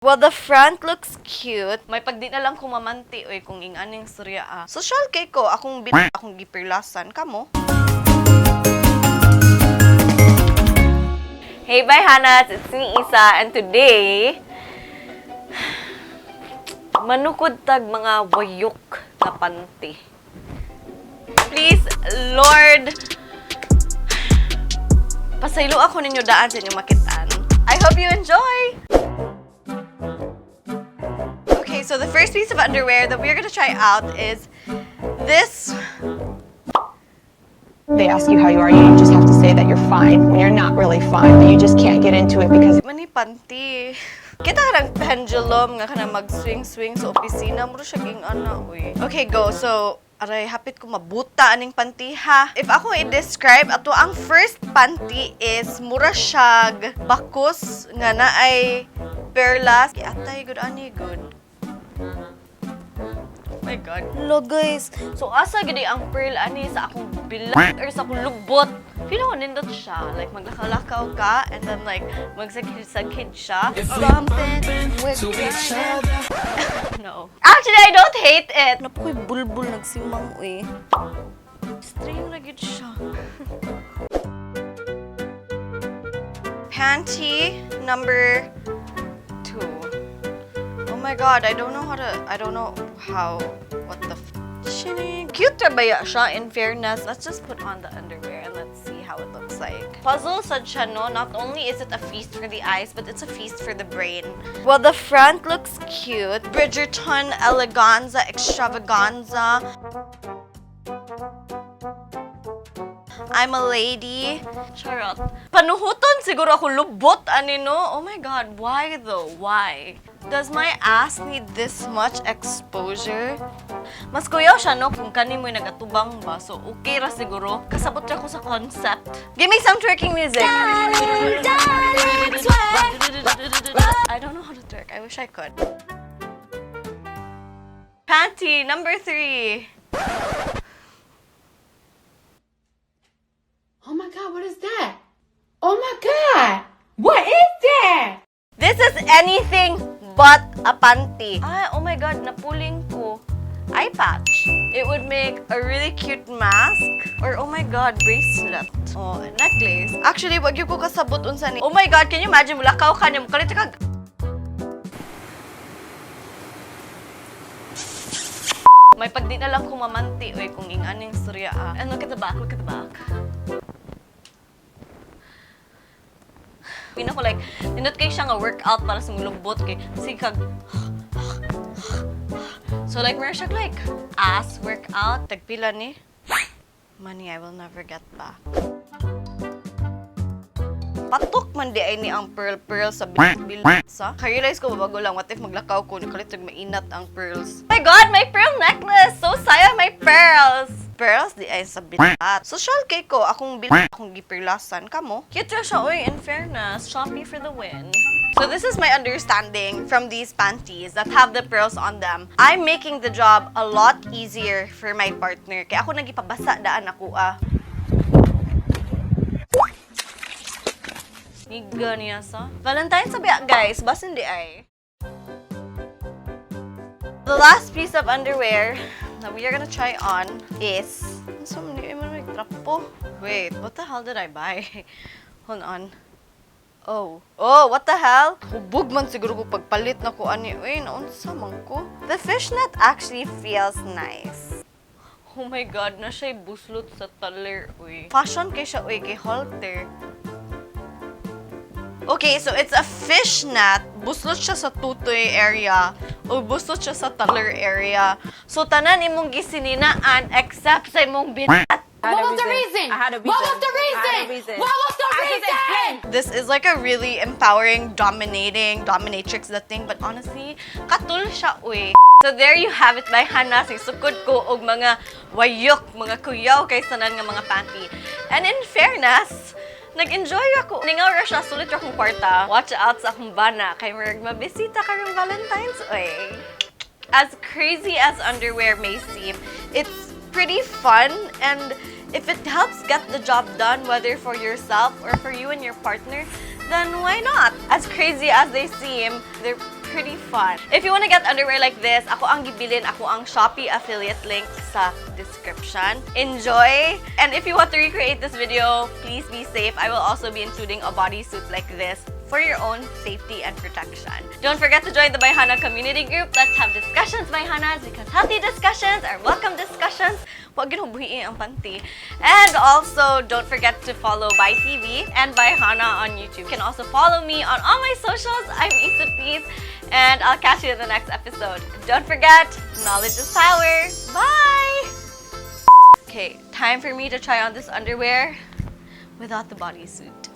Well, the front looks cute. May pagdi na lang kumamanti, oy, kung inganing surya Social kay ko, akong gipirlasan, kamo. Hey, Bayhana, it's me, Isa, and today, manukod tag mga wayok na panty. Please, Lord, pasaylo ako ninyo daan sa inyong makitaan. I hope you enjoy! Okay, so the first piece of underwear that we're gonna try out is this. They ask you how you are, you just have to say that you're fine when you're not really fine, but you just can't get into it because Mani panty. Kita ka ng pendulum nga ka na mag-swing-swing sa opisina mo siya ging ana, uy. Okay, go. So, aray, hapit ko mabuta aning panty, ha? If ako i-describe, ato ang first panty is mura siyag bakos nga na ay perlas. Atay, good ani, good. Oh my God. Hello, guys. So, asa gini ang pearl ani sa akong bilag or sa akong lubot. Feel ko nindot siya. Like, maglakaw ka and then like, magsagkid siya. Something with No. Actually, I don't hate it. Napoy bulbul nagsimang, uy. String na gid siya. Panty number 2. Oh my God, I don't know what the cute ba siya, in fairness. Let's just put on the underwear and let's see how it looks like. Puzzle sad siya, no? Not only is it a feast for the eyes, but it's a feast for the brain. Well, the front looks cute. Bridgerton, eleganza, extravaganza. I'm a lady. Charot. Panuhuton siguro ako lubot, ani no? Oh my God, why though? Why? Does my ass need this much exposure? Mas kuyaw siya, no? Kung kani mo'y nagatubang ba. So, okay ra siguro. Kasabot siya ko sa concept. Give me some twerking music. I don't know how to twerk. I wish I could. Panty number 3. Oh my God, what is that? Oh my God, what is that? This is anything but a panty. Oh my God, napuling ko. Eye patch. It would make a really cute mask. Or, oh my God, bracelet. Oh, necklace. Actually, wag yung ko kasabot unsa ni. Oh my God, can you imagine? Mulakaw ka niya. Mukalit ka. May pagdi na lang kumamanti. Uy, kung inganing surya And look at the back, look at the back. Pina ko like, nindot kayo siya nga workout para sa mulubot kay sikag. So like, meron siya like, ass workout. Tagpila ni. Money I will never get back. Patok man di ay ni ang pearl sa bilsa. Ka-realize ko bago lang, what if maglakaw ko, nakalit mainat ang pearls. Oh my God, my pearl necklace! So sayang my pearls! Pearls di ay sa bilat. Social kay ko, akong gipirlasan, kamo. Cute siya, oy, in fairness. Shopee for the win. So this is my understanding from these panties that have the pearls on them. I'm making the job a lot easier for my partner. Kaya ako nagipabasa daan ako Niga niya sa. Valentine's sabi guys, basin di ay. The last piece of underwear that we are gonna try on is Wait, what the hell did I buy? Hold on. Oh, what the hell? Hubog man siguro ko pagpalit na ko ani. Uy, naunsa man ko. The fishnet actually feels nice. Oh my God, na siya'y buslot sa taler, uy. Fashion kay siya, uy, kay halter. Okay, so it's a fishnet. Buslot siya sa tutoy area. O buslot siya sa taler area. So, tanan imong gisininaan except sa imong binat. What was the reason? What was the reason? What was the reason? This is like a really empowering, dominating, dominatrix the thing. But honestly, katul siya, uy. So there you have it, Bayhana. Sukod ko og mga wayok, mga kuyaw kay sanan nga mga panty. And in fairness, nag-enjoy ako. Ningaw ra siya, sulit ra akong kwarta. Watch out sa akong bana. Kay marag mabisita karong Valentine's. Uy. As crazy as underwear may seem, it's pretty fun, and if it helps get the job done, whether for yourself or for you and your partner, then why not? As crazy as they seem, they're pretty fun. If you want to get underwear like this, ako ang gibilin, ako ang Shopee affiliate link sa description. Enjoy! And if you want to recreate this video, please be safe. I will also be including a bodysuit like this for your own safety and protection. Don't forget to join the Bayhana community group. Let's have discussions, Bayhanas, because healthy discussions are welcome discussions. Huwag ginubuhiin ang panty. And also, don't forget to follow By TV and Bayhana on YouTube. You can also follow me on all my socials. I'm Issaplease, and I'll catch you in the next episode. Don't forget, knowledge is power. Bye! Okay, time for me to try on this underwear without the bodysuit.